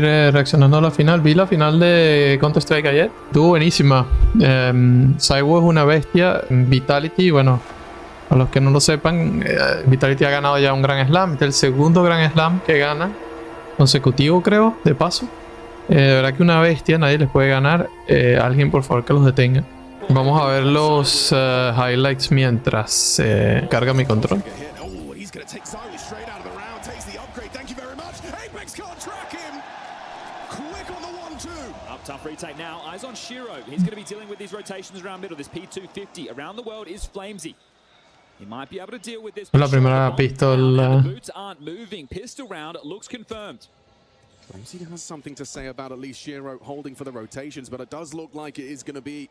Reaccionando a la final, vi la final de Counter-Strike ayer, estuvo buenísima. Cyborg es una bestia. Vitality, bueno, a los que no lo sepan, Vitality ha ganado ya un Grand Slam. Este es el segundo Grand Slam que gana consecutivo, creo, de paso. De verdad que una bestia, nadie les puede ganar. Alguien, por favor, que los detenga. Vamos a ver los highlights mientras carga mi control. Tough retake now. Eyes on Shiro. He's going to be dealing with these rotations around middle. This P250 around the world is flamesy. He might be able to deal with this. La primera pistola. The boots aren't moving. Pistol round looks confirmed. Flamesy has something to say about at least Shiro holding for the rotations, but it does look like it is going to be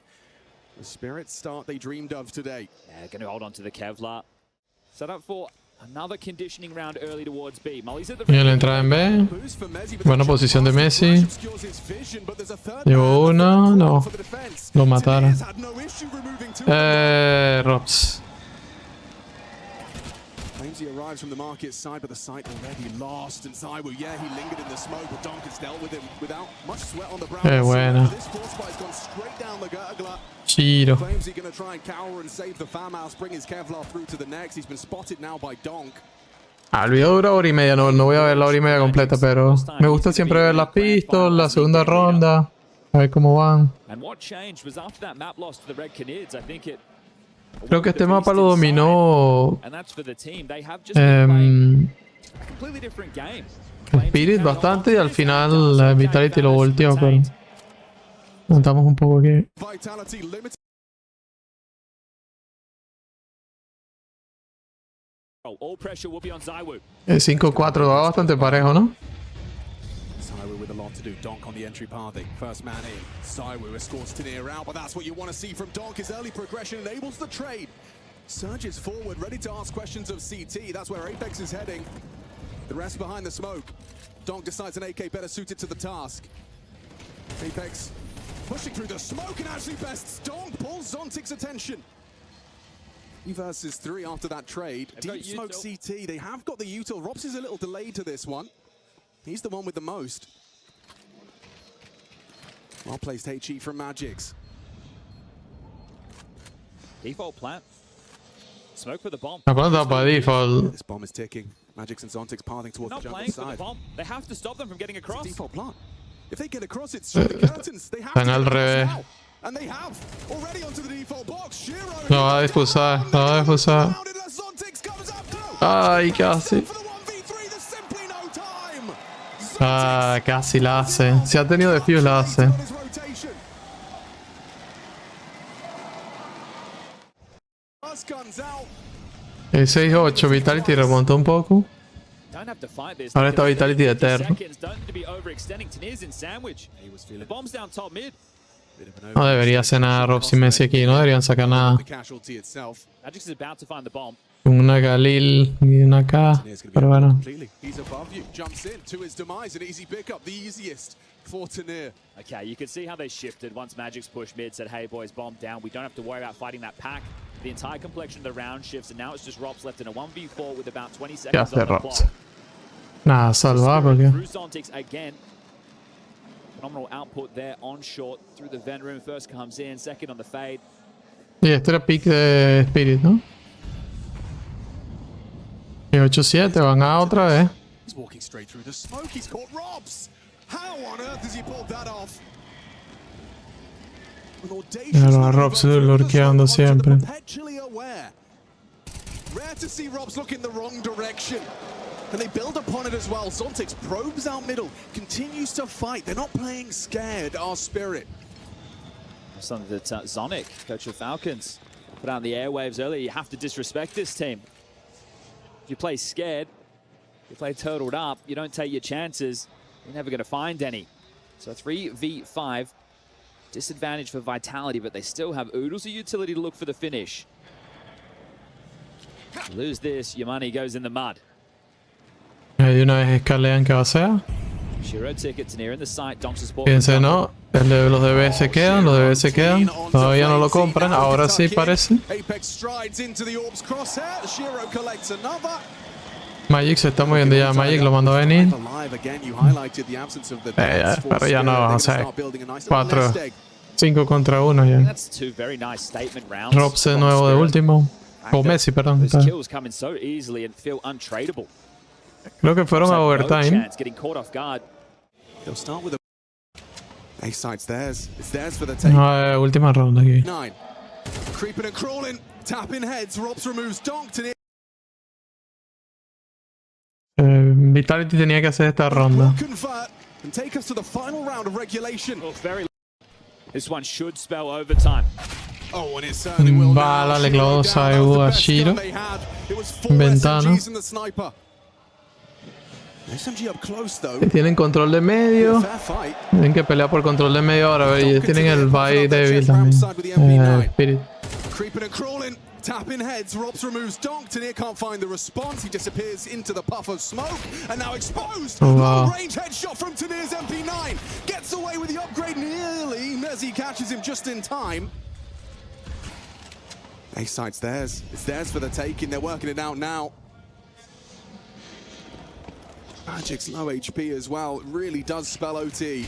the Spirit start they dreamed of today. Yeah, going to hold on to the Kevlar. Set up for another conditioning round early towards B. Molly's at the Y la entrada en B. Buena posición de Messi. Llevó uno. No. Lo mataron. Ropz. Flamesy arrives from the market side, but the site already lost. And Zywoo, yeah, he lingered in the smoke, but Donk has dealt with him without much sweat on the brow. Qué buena. This force spike's gone straight down the gurgler. Chiro. Flamesy going to try and cower and save the farmhouse, bring his Kevlar through to the next. He's been spotted now by Donk. El video dura hora y media, no voy a ver la hora y media completa, pero me gusta siempre ver las pistas, la segunda ronda, a ver cómo van. Creo que este mapa lo dominó Spirit bastante y al final Vitality lo volteó, pero montamos un poco aquí. El 5-4 va bastante parejo, ¿no? Zywoo with a lot to do. Donk on the entry pathing. First man in. Zywoo escorts Tanier out, but that's what you want to see from Donk. His early progression enables the trade. Surges forward, ready to ask questions of CT. That's where Apex is heading. The rest behind the smoke. Donk decides an AK better suited to the task. Apex pushing through the smoke and actually bests Donk. Pulls Zontic's attention. 3 versus 3 after that trade. Deep smoke CT. They have got the util. Ropz is a little delayed to this one. He's the one with the most. Well placed HE from Magix. Default plant. Smoke for the bomb. By default. This bomb is ticking. Magix and Zontic's pathing towards the jungle side. They have to stop them from getting across. Default plant. If they get across, it's through the curtains. They have to al revés. now. And they have already onto the default box. Shiro. No va a difusar, no va a difusar. Ay, casi. Ah, casi la hace. Si ha tenido desvíos, la hace. El 6-8, Vitality remontó un poco. Ahora está Vitality de eterno. No debería hacer nada Ropz y Messi aquí, no deberían sacar nada. Una Galil y una K, pero bueno. Okay, you can see how they shifted once Magic's push mid, said, hey boys, bomb down. We don't have to worry about fighting that pack. The entire complexion of the round shifts, and now it's just Ropz left in a 1v4 with about 20 seconds on the clock. Nada, salvar porque... Again. Phenomenal output there on short through the vent room. First comes in, second on the fade. Y este era pick de Spirit, ¿no? Y 8-7, van a otra vez. He's walking straight through the smoke. He's caught Ropz. How on earth has he pulled that off? Claro, a Ropz lurkeando siempre. Rare to see Ropz look in the wrong direction. And they build upon it as well. Zontic probes out middle, continues to fight. They're not playing scared, our Spirit. Something that Zonic, coach of Falcons, put out in the airwaves earlier. You have to disrespect this team. If you play scared, you play turtled up, you don't take your chances, you're never going to find any. So 3v5, disadvantage for Vitality, but they still have Oodles of utility to look for the finish. Lose this, your money goes in the mud. Hay una vez escalean que va a ser. Fíjense, no. Los de B se quedan, los de B se quedan. Todavía no lo compran, ahora sí parece. Magic se está moviendo ya. Magic lo mandó a venir. Pero ya no, o sea, 4, 5 contra 1 ya. That's two very nice statement rounds. Ropz de nuevo de último. O Messi, perdón. Those kills come in so easily and feel untradeable. Creo que fueron a No overtime. chance getting caught off guard. They'll start with a side's theirs. It's theirs for the take. No, última ronda aquí. 9. Creeping and crawling, tapping heads. Ropz removes Donk to Vitality tenía que hacer esta ronda. convert and take us to the final round of regulation. Oh, this one should spell overtime. Oh, and it certainly will. Bala le clavó Saibu a Shiro. Ventana. SMG up close though. Tienen control de medio. Fair fight. Tienen que pelear por control de medio ahora. Y tienen el bye débil también. Spirit. Creeping and crawling, tapping heads. Ropz removes Donk. Tanir can't find the response. He disappears into the puff of smoke and now exposed. Oh, wow. Long-range headshot from Tanir's MP9. Gets away with the upgrade nearly. Mezzi catches him just in time. A-side's theirs. It's theirs for the taking. They're working it out now. Magic's low HP as well. It really does spell OT.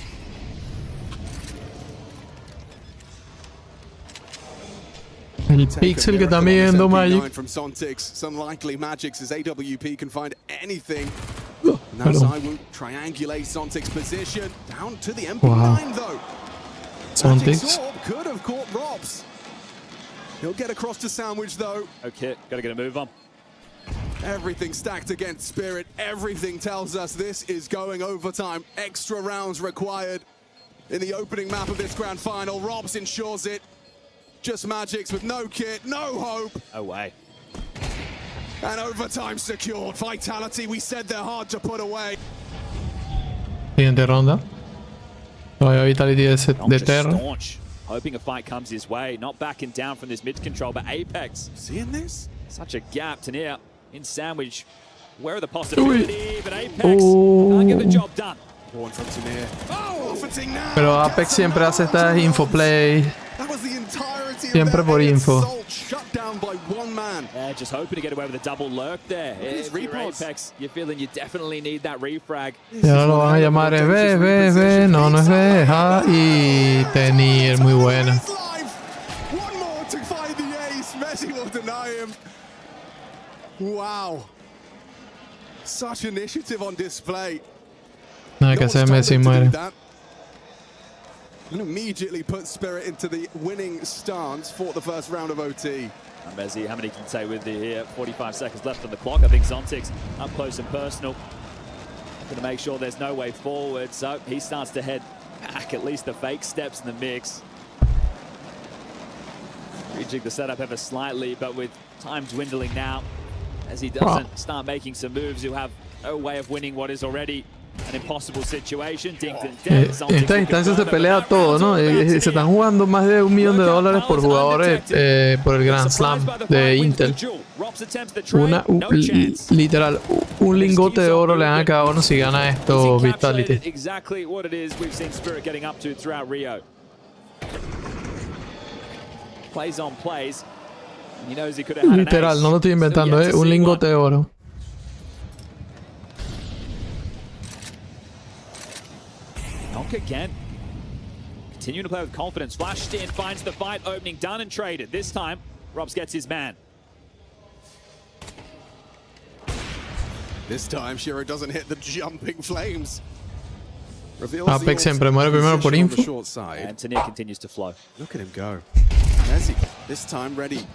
El pixel que está midiendo Magic. From Sontix. It's unlikely Magic's as AWP can find anything. Oh, Now perdón. Zywoo triangulates Sontix's position. Down to the MP9 though. Sontix. Magic's orb could have caught Ropz. He'll get across to Sandwich though. Okay, gotta get a move on. Everything stacked against Spirit. Everything tells us this is going overtime. Extra rounds required in the opening map of this grand final. Ropz ensures it. Just Magic's with no kit, no hope. No way. And overtime secured. Vitality, we said they're hard to put away. Siguiente ronda. Todavía Vitality de terra. Staunch, hoping a fight comes his way. Not backing down from this mid control, but Apex. Seeing this? Such a gap to near in Sandwich. Where are the possibilities? But Apex can't get the job done. Born from Tanir. Oh, profiting now. Pero Apex siempre hace estas infoplay. That was the entirety Siempre of por their info. assault, shut down by one man. Yeah, just hoping to get away with a double lurk there. If you're Apex, you're feeling you definitely need that refrag. Y ahora lo van a llamar es B. No, no es B. Y Tenir, muy buena. One more to find the ace. Messi will deny him. Wow. Such initiative on display. Nada que hacer, Messi muere. And immediately put Spirit into the winning stance for the first round of OT. And Messi, how many can say with you here? 45 seconds left on the clock. I think Zontix up close and personal. Going to make sure there's no way forward. So he starts to head back, at least the fake steps in the mix. Rejig the setup ever slightly, but with time dwindling now, as he doesn't start making some moves, he'll have no way of winning what is already an impossible situation. En esta instancia se pelea todo, ¿no? Se están jugando más de $1 millón por jugadores por el Grand Slam de Intel. Literal, un lingote de oro le dan a cada uno si gana esto Vitality. Exactly what it is we've seen Spirit getting up to throughout Rio. Plays on plays. He knows he could have had an Literal, ace. no lo estoy inventando, Still yet to un see lingote one. de oro. Donk again. Continuing to play with confidence. Flashed in, finds the fight opening, done and traded. This time, Ropz gets his man. This time, Shiro doesn't hit the jumping flames. Apex siempre muere primero por info. And Tanir continues to flow. Look at him go. Messi, this time ready,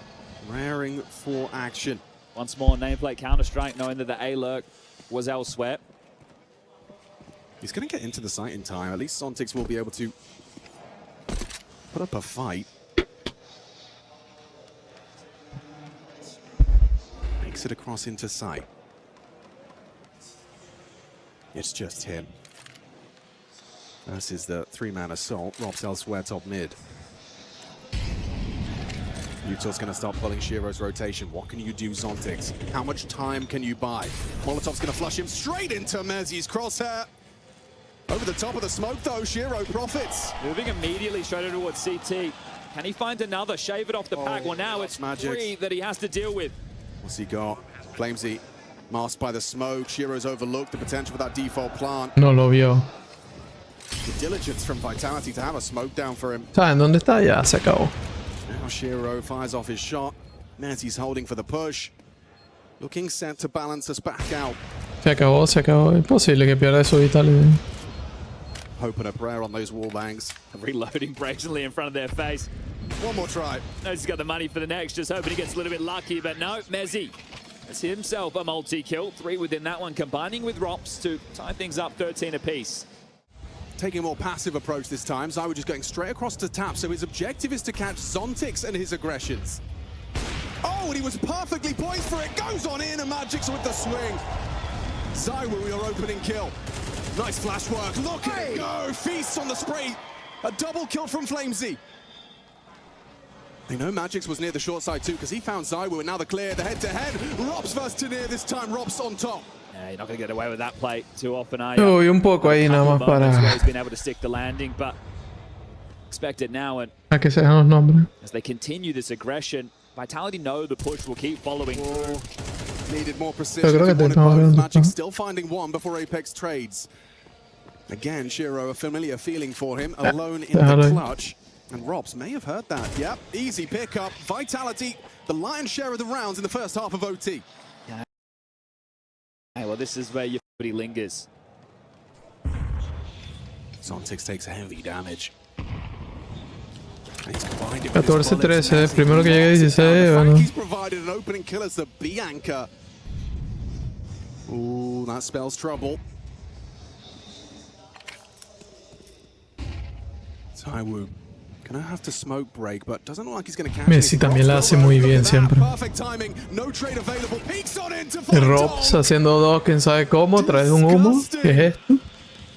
raring for action. Once more, nameplate Counter-Strike, knowing that the A-lurk was elsewhere. He's going to get into the site in time. At least Sontix will be able to put up a fight. Makes it across into sight. It's just him. Versus the three-man assault. Ropz elsewhere top mid. Utah's going to start pulling Shiro's rotation. What can you do, Zontix? How much time can you buy? Molotov's going to flush him straight into Mezzi's crosshair. Over the top of the smoke, though, Shiro profits. Moving immediately straight towards CT. Can he find another? Shave it off the pack. Well, now it's Magic. 3 that he has to deal with. What's he got? Flamesy Masked by the smoke, Shiro's overlooked the potential for that default plant. No lo vio. The diligence from Vitality to have a smoke down for him. ¿Saben dónde está? Ya se acabó. Now Shiro fires off his shot. Nezzy's holding for the push. Looking set to balance us back out. Se acabó, se acabó. Es posible que pierda su vitality. Hope and a prayer on those wall bangs. Reloading brazenly in front of their face. One more try. Knows he's got the money for the next, just hoping he gets a little bit lucky, but no, Mezzi has himself a multi-kill. 3 within that one, combining with Ropz to tie things up 13 apiece. Taking a more passive approach this time, Zywo just going straight across to tap, so his objective is to catch Zontix and his aggressions. Oh, and he was perfectly poised for it. Goes on in, and Magic's with the swing. Zywo, your opening kill. Nice flash work. Look at it go. Feasts on the spree. A double kill from Flamesy. They know Magix was near the short side too, because he found Zywo, and now the clear, the head-to-head. Ropz versus Tanir this time. Ropz on top. Yeah, you're not going to get away with that play too often, are Oh, you? y un poco ahí nada más para... He's been able to stick the landing, but expect it now, and A que se den los nombres. as they continue this aggression, Vitality know the push will keep following through. Needed more precision. Yo creo que Wanted tenemos both. que- Magic still finding one before Apex trades. Again, Shiro, a familiar feeling for him, alone in the Déjalo ahí. clutch. And Ropz may have heard that. Yep, easy pickup. Vitality, the lion's share of the rounds in the first half of OT. Hey, well, this is where your footy lingers. Zontix takes heavy damage. And he's combined it with his 14-13, bullets. primero que llegue 16, The fact bueno. he's provided an opening kill as the Bianca. Ooh, that spells trouble. Taiwu gonna have to smoke break, but doesn't look like he's gonna catch Messi it. también la Ropz hace muy look bien at that. siempre. Perfect timing, no trade available. Peeks on in to El find Ropz Dom. haciendo dos, quién sabe cómo, a través de un humo. ¿Qué es esto?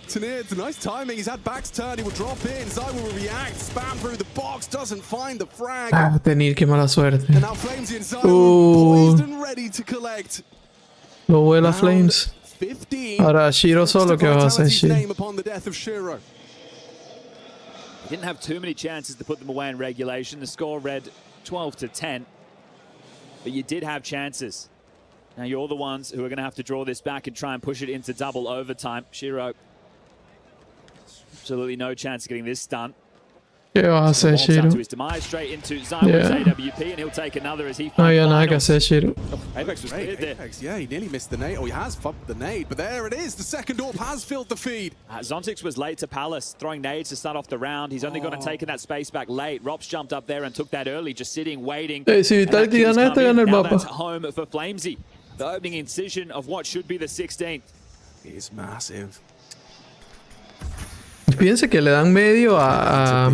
Tanir, it's a nice timing. He's had back's turn. He will drop in. Zywo will react. Spam through the box. Doesn't find the frag. Ah, Tenir, qué mala suerte. And now Flamesy and Zywo poised and ready to collect. Lo vuela Round Flames. 15. Ahora Shiro solo, ¿qué va a hacer Vitality's Shiro? name upon the death of Shiro. He didn't have too many chances to put them away in regulation. The score read 12-10, but you did have chances. Now you're the ones who are going to have to draw this back and try and push it into double overtime. Shiro, absolutely no chance of getting this done. ¿Qué vas a hacer Walks up Shiro? to his demise, straight into Zywo's Yeah. AWP, and he'll take another as he No finds había nada que finals. hacer Shiro. Apex was Great, cleared there. Apex, yeah, he nearly missed the nade. Oh, he has fucked the nade, but there it is. The second AWP has filled the feed. Zontix was late to Palace, throwing nades to start off the round. He's only got to take that space back late. Ropz jumped up there and took that early, just sitting, waiting. Si And that Vitality kill's gana esto, come in. gana el Now mapa. that's home for Flamesy. The opening incision of what should be the 16th. It's massive. Fíjense que le dan medio a...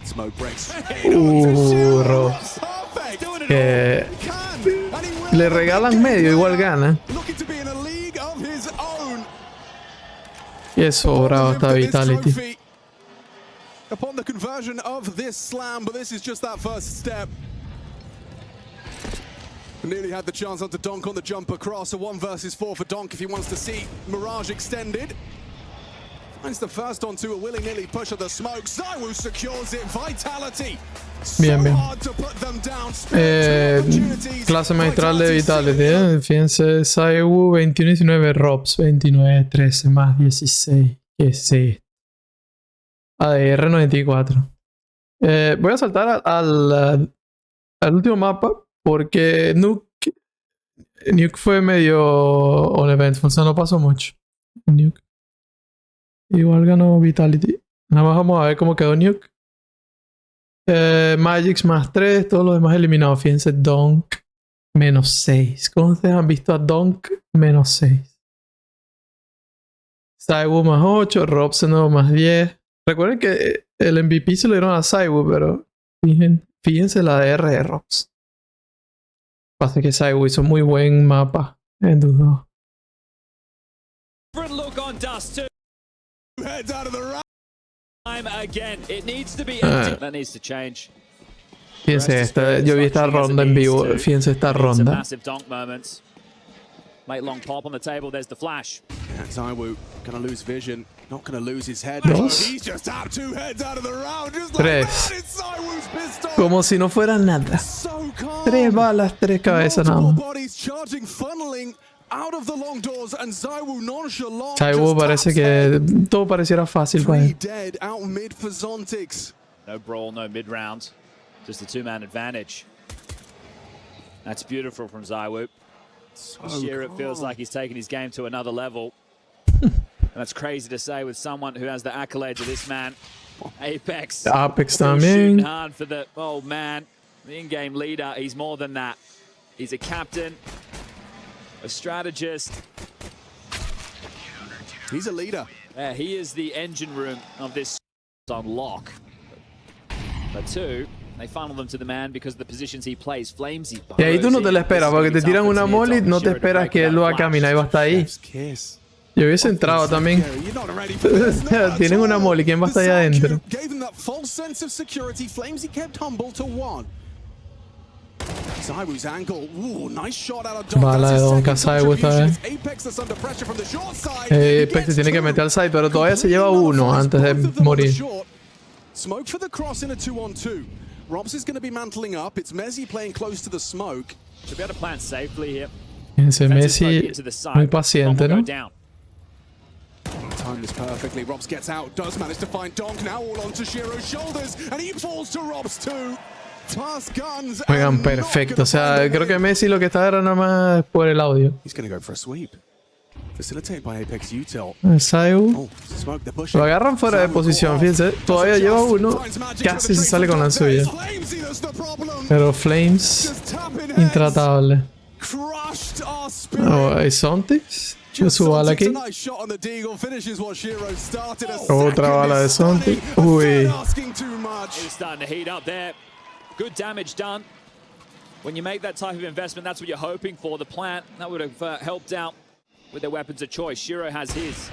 Smoke breaks. Ropz. Perfect. Que Can. And he will. le regalan medio, igual gana. Looking to be in a league of his own. Y es sobrado esta Vitality. Upon the conversion of this slam, but this is just that first step. Nearly had the chance on to Donk on the jump across. A 1 versus 4 for Donk if he wants to see Mirage extended. Finds the first onto a willy-nilly push of the smoke. Zywo secures it. Vitality. Bien, So bien. hard to put them down. Opportunities. Clase maestral de Vitality Vitality, Fíjense, Zywo 21-19, Ropz 29-13 más 16. ¿Qué es esto? ADR 94. Voy a saltar al último mapa porque Nuke fue medio uneventful, o sea, no pasó mucho. Nuke. Igual ganó Vitality. Nada más vamos a ver cómo quedó Nuke. Magix más 3, todos los demás eliminados. Fíjense, Donk menos 6. ¿Cómo ustedes han visto a Donk menos 6? Zywo más 8, Ropz de nuevo más 10. Recuerden que el MVP se lo dieron a Zywo, pero fíjense la DR de Ropz. Pasa que Zywo hizo muy buen mapa en duda. Different look on Dust too. heads out of the round. Time again. It needs to be empty. That needs to change. Fíjense, yo vi esta ronda en vivo. Fíjense esta Some ronda. massive donk moments. Late long pop on the table. There's the flash. Yeah, Zywo gonna lose vision, not gonna lose his head. Dos. He's just out 2 heads out of the round, just Tres. like that. It's Zywo's pistol. Como si no fuera nada. So calm. 3 balas, 3 cabezas nada Multiple más. bodies charging, funneling out of the long doors, and ZywOo nonchalant. ZywOo parece que todo pareciera fácil para él. Dead out mid for Zontix. No brawl, no mid-round. Just a two-man advantage. That's beautiful from ZywOo. Sheer, it feels like he's taking his game to another level. And that's crazy to say with someone who has the accolades of this man. Apex. Apex Shooting también. hard for the old man. The in-game leader. He's more than that. He's a captain. A strategist. He's a leader. Yeah, he is the engine room of this on lock. But two, they funnel them to the man because of the positions he plays. Flamesy. Y ahí tú no te la esperas, porque te tiran una molly, no te esperas que él lo va a caminar y va hasta ahí. Yo hubiese entrado también. Tienen una molly, ¿quién va a estar ahí adentro? Bala de Donk a ZywOo esta vez. Apex se tiene que meter al side, pero todavía se lleva uno antes de morir. Smoke for the cross in a 2-on-2. Ropz is going to be mantling up. It's Messi playing close to the smoke. Should be able to plant safely here. Ese Messi muy paciente, ¿no? Timed this perfectly. Ropz gets out, does manage to find Donk now all onto Shiro's shoulders, and he falls to Ropz too. Pass guns. Juegan perfecto. O sea, creo que Messi lo que está era nada más por el audio. He's going to go for a sweep. Facilitated by Apex Util. ZywOo lo agarran fuera de posición, fíjense. Todavía lleva uno. Casi se sale con la suya. Pero Flames, intratable. Oh, hay Zontix. Su bala aquí. Otra bala de Zontix. Uy. Good damage done. When you make that type of investment, that's what you're hoping for. The plant, that would have helped out with their weapons of choice. Shiro has his.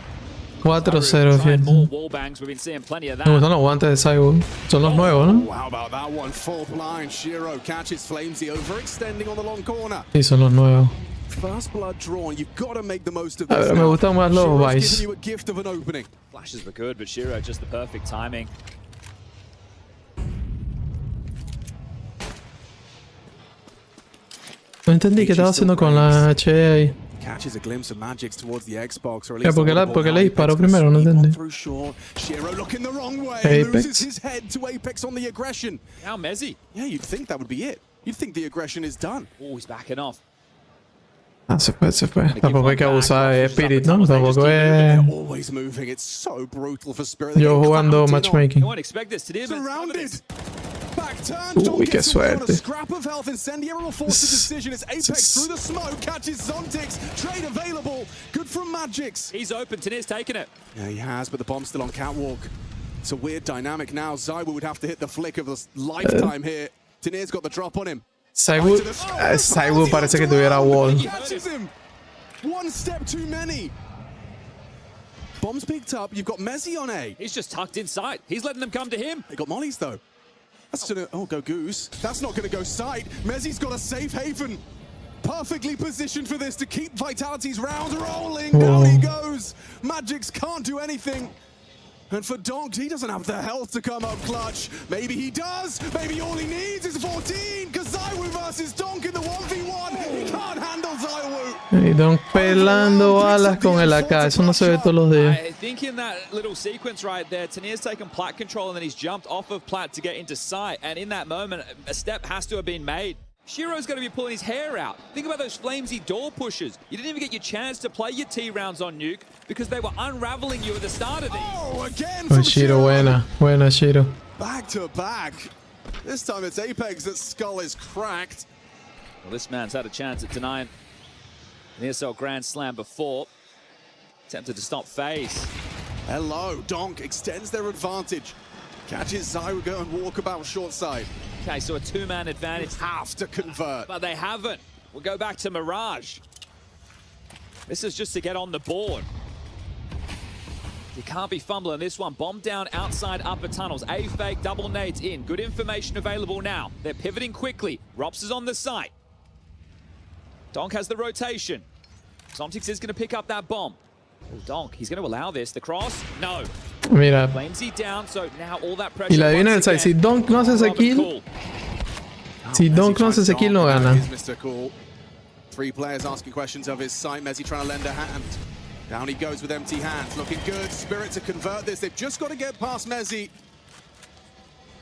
4-0, fíjense. More wall bangs. We've been seeing plenty of that. Me gustan los guantes de ZywOo. Son los nuevos, ¿no? How about that one? Full blind. Shiro catches Flamesy overextending on the long corner. Sí, son los nuevos. First blood drawn. You've got to make the most of A this. ver, me gustan más los Vice. You a gift of an opening. Flashes were good, but Shiro just the perfect timing. No entendí qué estaba haciendo con la H ahí. Catches a glimpse of Magix towards the Xbox, or at Ya, least porque le disparó primero, no entendí. Shiro looking the wrong way. Apex. Loses his head to Apex on the aggression. Now Messi. Yeah, you'd think that would be it. You'd think the aggression is done. Oh, he's backing off. Ah, se fue, se fue. Tampoco hay que abusar de Spirit, ¿no? Tampoco es Always moving. It's so brutal for Spirit. yo jugando matchmaking. I won't expect this today. Surrounded. Back turn. Uy, qué suerte. Scrap of health. Incendiary will force the decision. It's Apex through the smoke. Catches Zontix. Trade available. Good from Magix. He's open. Tanir's taking it. Yeah, he has, but the bomb's still on catwalk. It's a weird dynamic now. ZywOo would have to hit the flick of a lifetime here. Tanir's got the drop on him. ZywOo parece que tuviera wall. Catches him. One step too many. Bombs picked up. You've got Messi on A. He's just tucked inside. He's letting them come to him. They got mollies though. That's gonna go goose. That's not gonna go sight. Messi's got a safe haven. Perfectly positioned for this to keep Vitality's round rolling. Down he goes. Magix can't do anything. And for Donk, he doesn't have the health to come up clutch. Maybe he does. Maybe all he needs is 14. Because ZywOo versus Donk in the 1v1. He can't handle ZywOo. Y Donk pelando balas con el AK. Eso no se ve todos los días. I think in that little sequence right there, Tanir's taken plat control and then he's jumped off of plat to get into sight. And in that moment, a step has to have been made. Shiro's going to be pulling his hair out. Think about those flamesy door pushes. You didn't even get your chance to play your T rounds on Nuke because they were unraveling you at the start of these. Oh, again Oh, from Shiro, buena Shiro. Back to back. This time it's Apex that skull is cracked. Well, this man's had a chance at denying an ESL Grand Slam before. Attempted to stop FaZe. Hello, Donk extends their advantage. Catches ZywOo go and walkabout short side. Okay, so a two-man advantage. Have to convert. But they haven't. We'll go back to Mirage. This is just to get on the board. You can't be fumbling this one. Bomb down outside upper tunnels. A fake, double nades in. Good information available now. They're pivoting quickly. Ropz is on the site. Donk has the rotation. Zontix is going to pick up that bomb. Oh, Donk, he's going to allow this. The cross? No. Mira. Flamesy down, so now all that pressure. Y la adivina el side. Si Donk no hace ese kill, si Donk no hace ese kill, no gana. Three players asking questions of his side. Messi trying to lend a hand. Down he goes with empty hands. Looking good. Spirit to convert this. They've just got to get past Messi.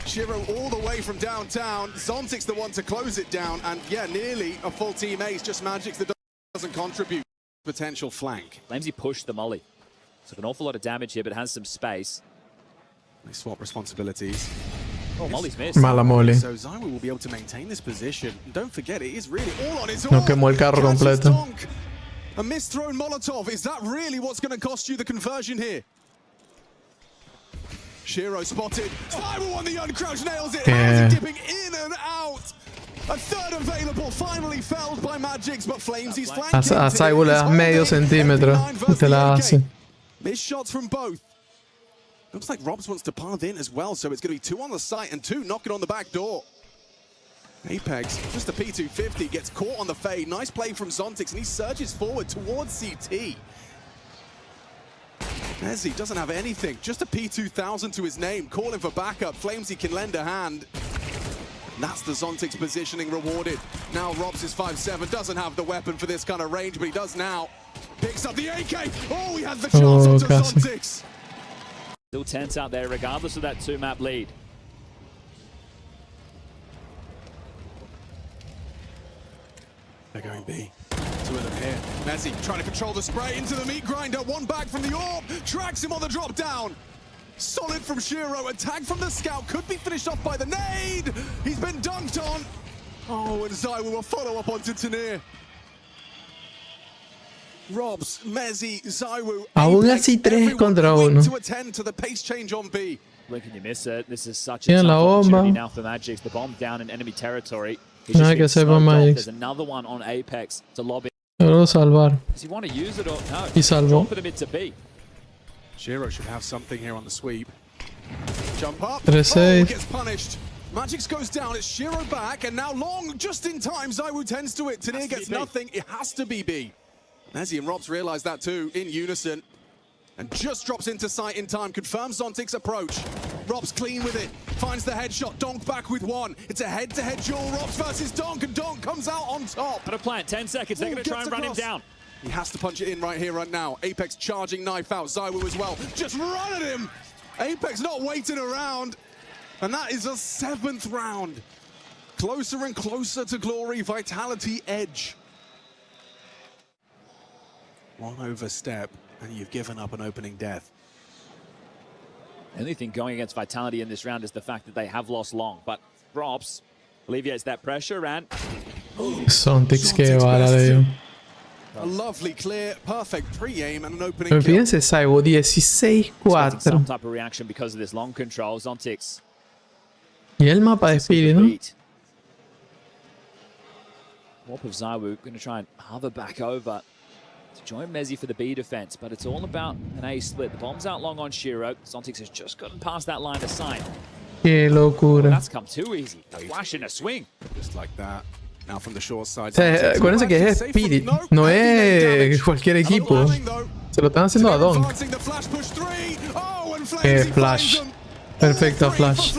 Shiro all the way from downtown. Zontic's the one to close it down. And yeah, nearly a full team ace. Just Magic's that doesn't contribute. Potential flank. Flamesy pushed the molly. So an awful lot of damage here, but has some space. They swap responsibilities. Oh, molly's missed. Mala mole. So Zywo will be able to maintain this position. And don't forget, it is really all on his own. No quemó el carro completo. A misthrown Molotov. Is that really what's going to cost you the conversion here? Shiro spotted. Zywo on the uncrouch, nails it. How's he dipping in and out? A third available, finally felled by Magix, but Flamesy's flanking. A Zywo le das medio centímetro y te la hace. Missed shots from both. Looks like Ropz wants to path in as well, so it's going to be 2 on the site and 2 knocking on the back door. Apex, just a P250, gets caught on the fade. Nice play from Zontix, and he surges forward towards CT. Messi doesn't have anything, just a P2000 to his name, calling for backup. Flamesy can lend a hand. And that's the Zontix positioning rewarded. Now Ropz is 5'7", doesn't have the weapon for this kind of range, but he does now. Picks up the AK. Oh, he had the chance onto Zontix. Still tense out there, regardless of that 2-map lead. They're going B. 2 of them here. Messi trying to control the spray into the meat grinder. One back from the orb. Tracks him on the drop down. Solid from Shiro. A tag from the scout. Could be finished off by the nade. He's been dunked on. Oh, and Zywo will follow up onto Tanir. Ropz, Messi, Zywo. Aún así 3 contra 1. To attend to the pace change on B. Blink and you miss it. This is such a Tiene tough la bomba. opportunity now for Magix. The bomb down in enemy territory. He's Nada just que being sepa smoked off. Magix. There's another one on Apex to lobby. Logró salvar. Does he want to use it or no? Y salvó. Drop it a bit to B. Shiro should have something here on the sweep. Jump up. 3-6. Oh, gets punished. Magix goes down. It's Shiro back, and now Long just in time. Zywo tends to it. Tanir gets nothing. It has to be B. Messi and Ropz realize that too, in unison. And just drops into sight in time, confirms Zontic's approach. Ropz clean with it, finds the headshot, Donk back with one. It's a head-to-head duel, Ropz versus Donk, and Donk comes out on top. Got a plan, 10 seconds, they're going to try and run him down. He has to punch it in right here, right now. Apex charging knife out, Zywo as well. Just run at him! Apex not waiting around. And that is a 7th round. Closer and closer to glory, Vitality edge. One overstep, and you've given up an opening death. The only thing going against Vitality in this round is the fact that they have lost Long, but Ropz alleviates that pressure and... Zontix que bala le dio. A lovely clear, perfect pre-aim and an opening Pero kill. fíjense, Zywo 16-4. Some type of reaction because of this long control. Zontix. Y el mapa de Spirit, ¿no? Warp of Zywo going to try and hover back over to join Messi for the B defense, but it's all about an A split. The bomb's out long on Shiro. Zontix has just gotten past that line of sight. Qué locura. That's come too easy. A flash and a swing. Just like that. Now from the short side. O sea, acuérdense que es Spirit, no es cualquier equipo. Se lo están haciendo a Donk. Flash. Perfecto Flash.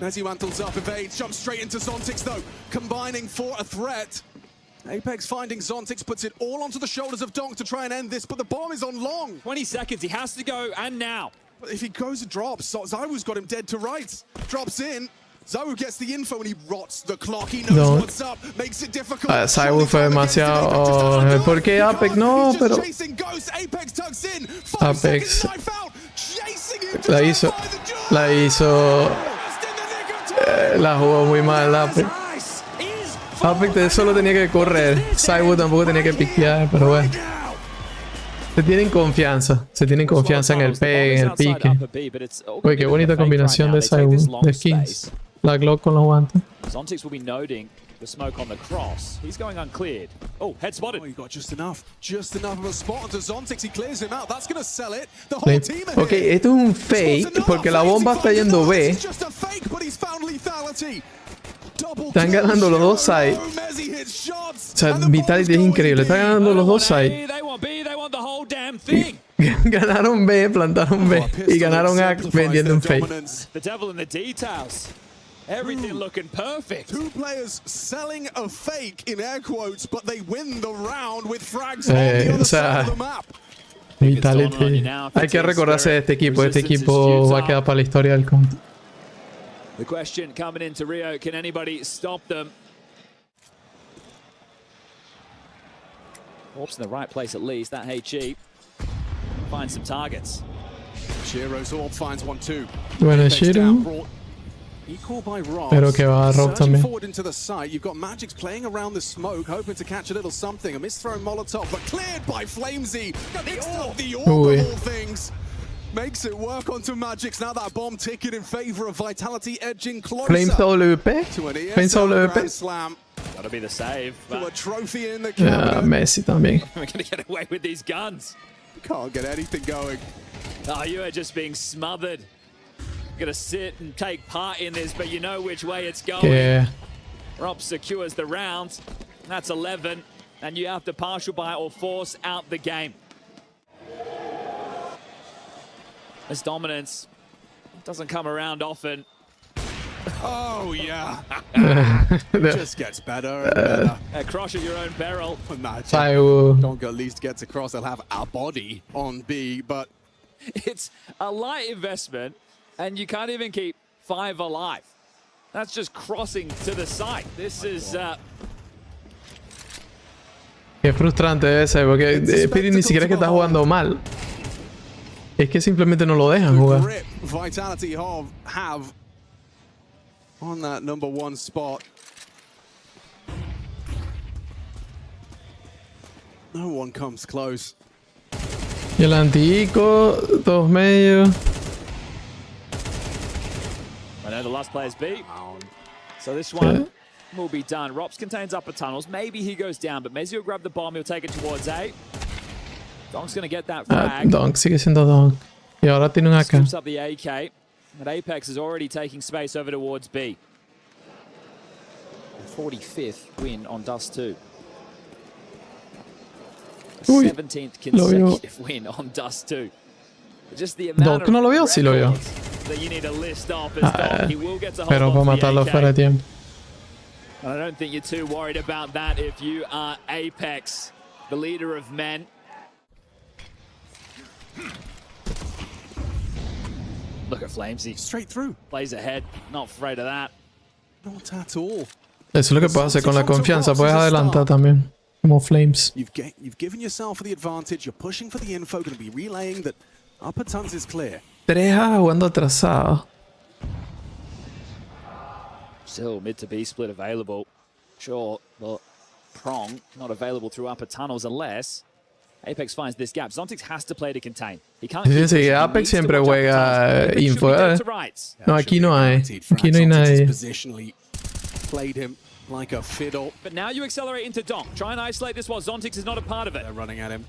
Messi mantles up, evades, jumps straight into Zontix though, combining for a threat. Apex finding Zontix, puts it all onto the shoulders of Donk to try and end this, but the bomb is on Long. 20 seconds, he has to go, and now. But if he goes and drops, Zywo's got him dead to rights. Drops in, Zywo gets the info and he rots the clock. He knows what's up, makes it difficult. Zywo fue demasiado... ¿Por qué Apex? No, pero... Apex la hizo... La jugó muy mal Apex. Apex solo tenía que correr. Zywo tampoco tenía que piquear, pero bueno. Se tienen confianza en el pegue, en el pique. Uy, qué bonita combinación de Zywo, de skins. La Glock con los guantes. Zontix will be noting the smoke on the cross. He's going uncleared. Oh, head spotted. Oh, he got just enough of a spot onto Zontix. He clears him out. That's going to sell it. The whole team Ok, esto es un fake porque la bomba está yendo B. Están ganando los dos sides. O sea, Vitality es increíble. Están ganando los dos sides. Ganaron B, plantaron B y ganaron A vendiendo un fake. Everything looking perfect. Two players selling a fake in air quotes, but they win the round with frags on the other side of the map. Vitality. Hay que recordarse de este equipo. Este equipo va a quedar para la historia del conto. The question coming into Rio, can anybody stop them? Ropz in the right place at least. That HE finds some targets. Shiro's orb finds one too. Bueno, Shiro. Equal by Ropz. Pero que va a Ropz también. Forward into the site. You've got Magix playing around the smoke, hoping to catch a little something. A misthrown Molotov, but cleared by Flamesy. The orb of all things. Makes it work onto Magix. Now that bomb ticket in favor of Vitality edging closer. Flames WP. To an Flames WP. Slam. Gotta be the save. To a trophy in the Yeah, Messi también. We're gonna get away with these guns. Can't get anything going. Oh, you are just being smothered. You're gonna sit and take part in this, but you know which way it's going. Yeah. Ropz secures the round. That's 11, and you have to partial buy or force out the game. This dominance doesn't come around often. Oh, yeah. It just gets better and better. Crush at your own peril. Saiu. Donk at least gets across. They'll have a body on B, but It's a light investment, and you can't even keep 5 alive. That's just crossing to the site. This is... Qué frustrante ese, porque Piri ni siquiera es que está jugando mal. Es que simplemente no lo dejan jugar. Vitality have on that number 1 spot. No one comes close. Y el antico, dos medios. I know the last player's beat. So this one will be done. Ropz contains upper tunnels. Maybe he goes down, but Mezzi will grab the bomb. He'll take it towards A. Donk's going to get that frag. Donk sigue siendo Donk. Y ahora tiene un AK. Scoops up the AK. And Apex is already taking space over towards B. 45th win on Dust 2. 17th consecutive win on Dust 2. Just the amount Donk no lo vio, sí lo vio. that you need to list off as Donk. He will get to hold Pero para on to the matarlo AK. fuera de tiempo. And I don't think you're too worried about that if you are Apex, the leader of men. Look at Flamesy. Straight through. Plays ahead. Not afraid of that. Not at all. Eso es lo que puedes hacer con la confianza. Puedes adelantar también. Como Flames. You've given yourself the advantage. You're pushing for the info. Going to be relaying that upper tons is clear. 3A jugando atrasado. Still mid to B split available. Sure, but Prong not available through upper tunnels unless Apex finds this gap. Zontix has to play to contain. He can't keep Sí, pushing. He Apex needs to siempre watch upper juega tunnels. He should info, be dead to rights. No, aquí no hay. Aquí no hay nadie. Positionally played him like a fiddle. But now you accelerate into Donk. Try and isolate this while Zontix is not a part of it. They're running at him.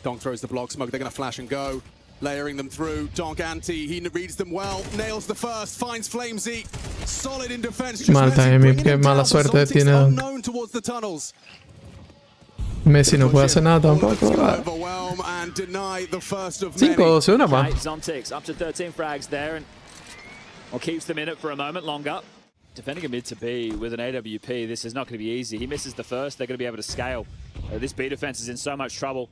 Donk throws the block smoke. They're going to flash and go. Layering them through. Donk anti. He reads them well. Nails the first. Finds Flamesy. Solid in defense. Mal timing. Qué mala suerte tiene Donk. Unknown towards the tunnels. Messi no puede hacer nada tampoco. Overwhelm and deny the first of many. 5-12, una Okay, más. Zontix up to 13 frags there and keeps them in it for a moment longer. Defending a mid to B with an AWP, this is not going to be easy. He misses the first, they're going to be able to scale. This B defense is in so much trouble.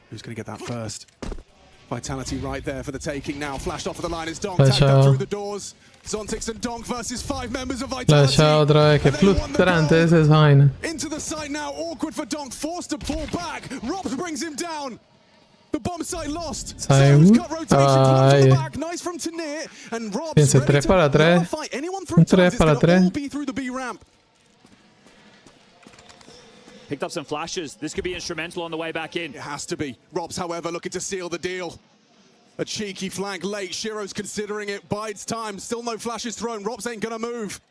Who's going to get that first? Vitality right there for the taking now. Flashed off of the line is Donk. Flash Tagged up out. through the doors. Zontix and Donk versus 5 members of Vitality. Flasha otra vez. Qué frustrante es esa vaina. Into the site now. Awkward for Donk. Forced to pull back. Ropz brings him down. The bomb site lost. Saiu. Cut rotation. Close to the Ay. back. Nice from Tanir. And Ropz Fíjense, ready 3 to para 3. fight anyone through Un 3 tunnels. It's para gonna 3. all be through the B ramp. Picked up some flashes. This could be instrumental on the way back in. It has to be. Ropz, however, looking to seal the deal. A cheeky flank late. Shiro's considering it. Bides time. Still no flashes thrown. Ropz ain't gonna move.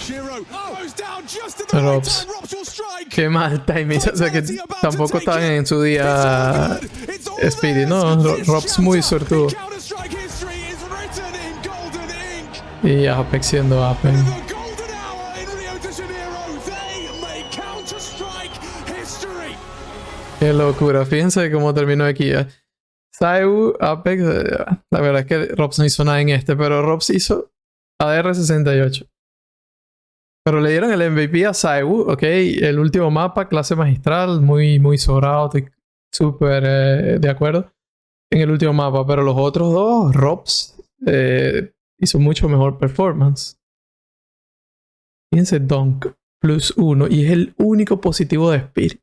Shiro goes down just at the right Ropz. time. Ropz will strike. Qué mal timing. O sea que tampoco estaban en su día Speedy, ¿no? Ropz muy suertudo. Counter-Strike history is written in golden ink. Y Apex siendo Apex. The golden hour in Rio de Janeiro. They make Counter-Strike history. Qué locura. Fíjense cómo terminó aquí. Saiu, Apex. La verdad es que Ropz no hizo nada en este, pero Ropz hizo ADR68. Pero le dieron el MVP a Saiwu, ok. El último mapa, clase magistral, muy sobrado. Estoy súper de acuerdo en el último mapa. Pero los otros dos, Ropz, hizo mucho mejor performance. Fíjense, Dunk +1. Y es el único positivo de Spirit.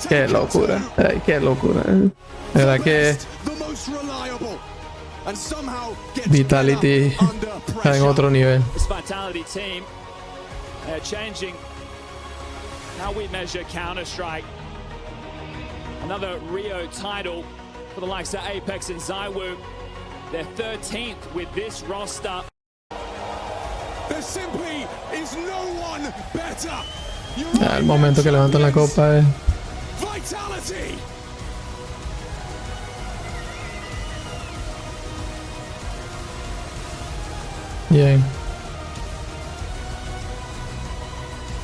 Qué locura. Ay, qué locura. La verdad que Vitality está en otro nivel. This Vitality team, they're changing how we measure Counter-Strike. Another Rio title for the likes of Apex and Zywoo. They're 13th with this roster. There simply is no one better. El momento que levantan la copa es... Vitality. Bien.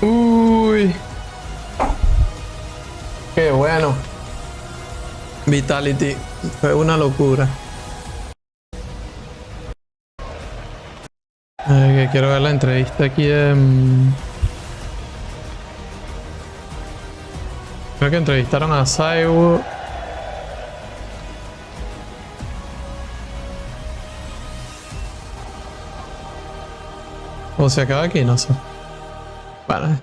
Uy. Qué bueno. Vitality. Fue una locura. Que quiero ver la entrevista aquí de... Creo que entrevistaron a Saiwu. O se acaba aquí, no sé. Bueno.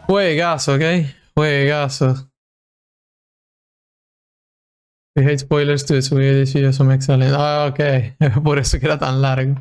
Juegazo, ¿ok? Juegazo. We hate spoilers to this video, son excelentes. Ah, ok. Por eso que era tan largo.